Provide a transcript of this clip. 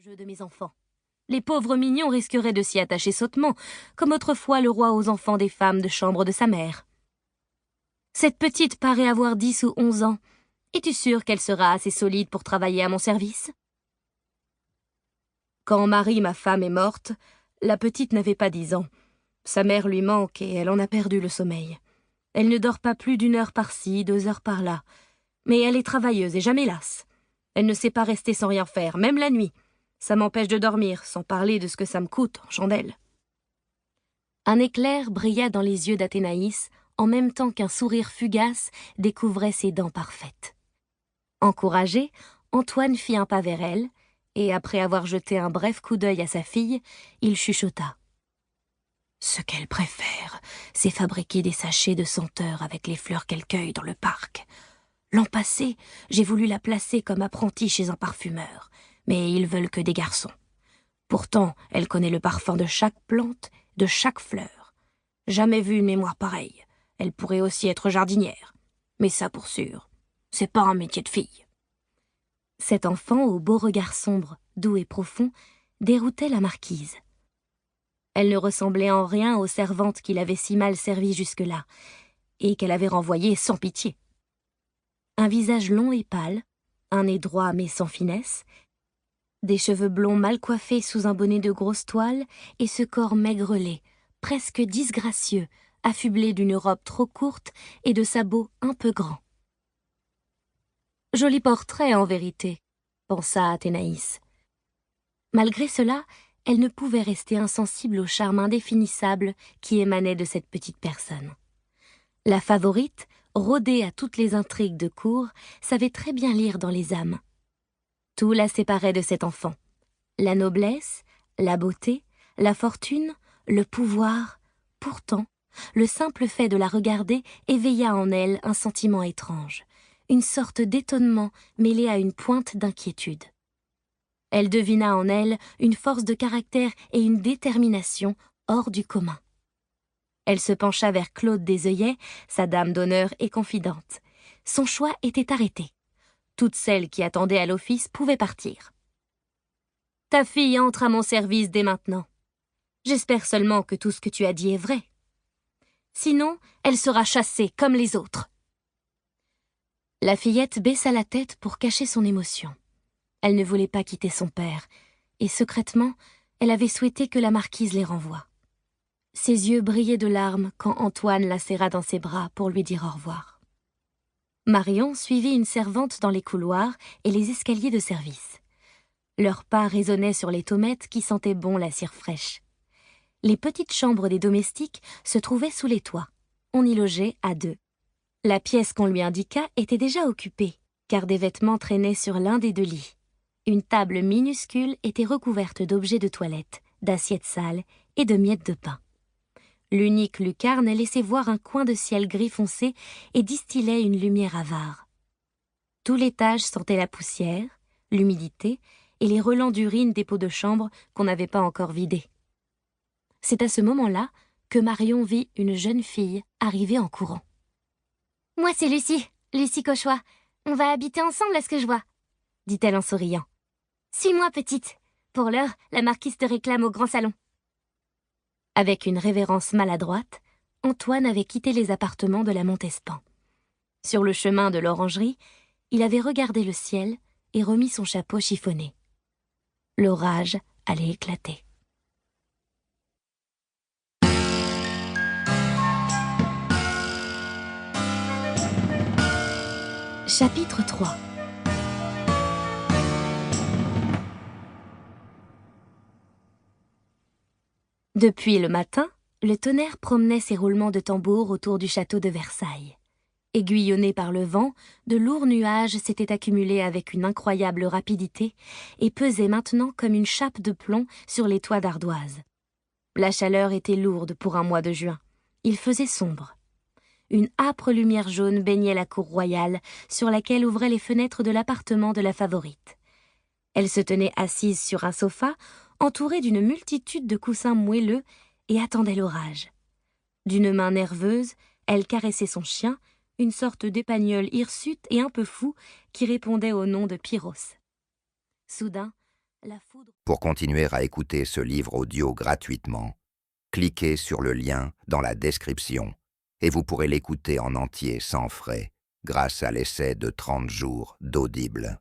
jeu de mes enfants. Les pauvres mignons risqueraient de s'y attacher sottement, comme autrefois le roi aux enfants des femmes de chambre de sa mère. Cette petite paraît avoir 10 ou 11 ans. Es-tu sûre qu'elle sera assez solide pour travailler à mon service? Quand Marie, ma femme, est morte, la petite n'avait pas 10 ans. Sa mère lui manque et elle en a perdu le sommeil. Elle ne dort pas plus d'1 heure par-ci, 2 heures par-là. Mais elle est travailleuse et jamais lasse. Elle ne sait pas rester sans rien faire, même la nuit. Ça m'empêche de dormir, sans parler de ce que ça me coûte en chandelle. Un éclair brilla dans les yeux d'Athénaïs, en même temps qu'un sourire fugace découvrait ses dents parfaites. Encouragé, Antoine fit un pas vers elle, et après avoir jeté un bref coup d'œil à sa fille, il chuchota. Ce qu'elle préfère, c'est fabriquer des sachets de senteurs avec les fleurs qu'elle cueille dans le parc. L'an passé, j'ai voulu la placer comme apprentie chez un parfumeur, mais ils veulent que des garçons. Pourtant, elle connaît le parfum de chaque plante, de chaque fleur. Jamais vu une mémoire pareille. Elle pourrait aussi être jardinière. Mais ça pour sûr, c'est pas un métier de fille. Cet enfant, au beau regard sombre, doux et profond, déroutait la marquise. Elle ne ressemblait en rien aux servantes qu'il avait si mal servies jusque-là, et qu'elle avait renvoyées sans pitié. Un visage long et pâle, un nez droit mais sans finesse, des cheveux blonds mal coiffés sous un bonnet de grosse toile, et ce corps maigrelet, presque disgracieux, affublé d'une robe trop courte et de sabots un peu grands. Joli portrait, en vérité, pensa Athénaïs. Malgré cela, elle ne pouvait rester insensible au charme indéfinissable qui émanait de cette petite personne. La favorite, rodée à toutes les intrigues de cour, savait très bien lire dans les âmes. Tout la séparait de cet enfant. La noblesse, la beauté, la fortune, le pouvoir. Pourtant, le simple fait de la regarder éveilla en elle un sentiment étrange, une sorte d'étonnement mêlé à une pointe d'inquiétude. Elle devina en elle une force de caractère et une détermination hors du commun. Elle se pencha vers Claude Desœuillets, sa dame d'honneur et confidente. Son choix était arrêté. Toutes celles qui attendaient à l'office pouvaient partir. « Ta fille entre à mon service dès maintenant. J'espère seulement que tout ce que tu as dit est vrai. Sinon, elle sera chassée comme les autres. » La fillette baissa la tête pour cacher son émotion. Elle ne voulait pas quitter son père, et secrètement, elle avait souhaité que la marquise les renvoie. Ses yeux brillaient de larmes quand Antoine la serra dans ses bras pour lui dire au revoir. Marion suivit une servante dans les couloirs et les escaliers de service. Leurs pas résonnaient sur les tommettes qui sentaient bon la cire fraîche. Les petites chambres des domestiques se trouvaient sous les toits. On y logeait à 2. La pièce qu'on lui indiqua était déjà occupée, car des vêtements traînaient sur l'un des 2 lits. Une table minuscule était recouverte d'objets de toilette, d'assiettes sales et de miettes de pain. L'unique lucarne laissait voir un coin de ciel gris foncé et distillait une lumière avare. Tout l'étage sentait la poussière, l'humidité et les relents d'urine des pots de chambre qu'on n'avait pas encore vidés. C'est à ce moment-là que Marion vit une jeune fille arriver en courant. « Moi, c'est Lucie Cauchois. On va habiter ensemble à ce que je vois, » dit-elle en souriant. « Suis-moi, petite. Pour l'heure, la marquise te réclame au grand salon. » Avec une révérence maladroite, Antoine avait quitté les appartements de la Montespan. Sur le chemin de l'orangerie, il avait regardé le ciel et remis son chapeau chiffonné. L'orage allait éclater. Chapitre 3. Depuis le matin, le tonnerre promenait ses roulements de tambour autour du château de Versailles. Aiguillonnés par le vent, de lourds nuages s'étaient accumulés avec une incroyable rapidité et pesaient maintenant comme une chape de plomb sur les toits d'ardoise. La chaleur était lourde pour un mois de juin. Il faisait sombre. Une âpre lumière jaune baignait la cour royale, sur laquelle ouvraient les fenêtres de l'appartement de la favorite. Elle se tenait assise sur un sofa, entourée d'une multitude de coussins moelleux, et attendait l'orage. D'une main nerveuse, elle caressait son chien, une sorte d'épagnol hirsute et un peu fou, qui répondait au nom de Pyros. Soudain, la foudre. Pour continuer à écouter ce livre audio gratuitement, cliquez sur le lien dans la description et vous pourrez l'écouter en entier sans frais grâce à l'essai de 30 jours d'Audible.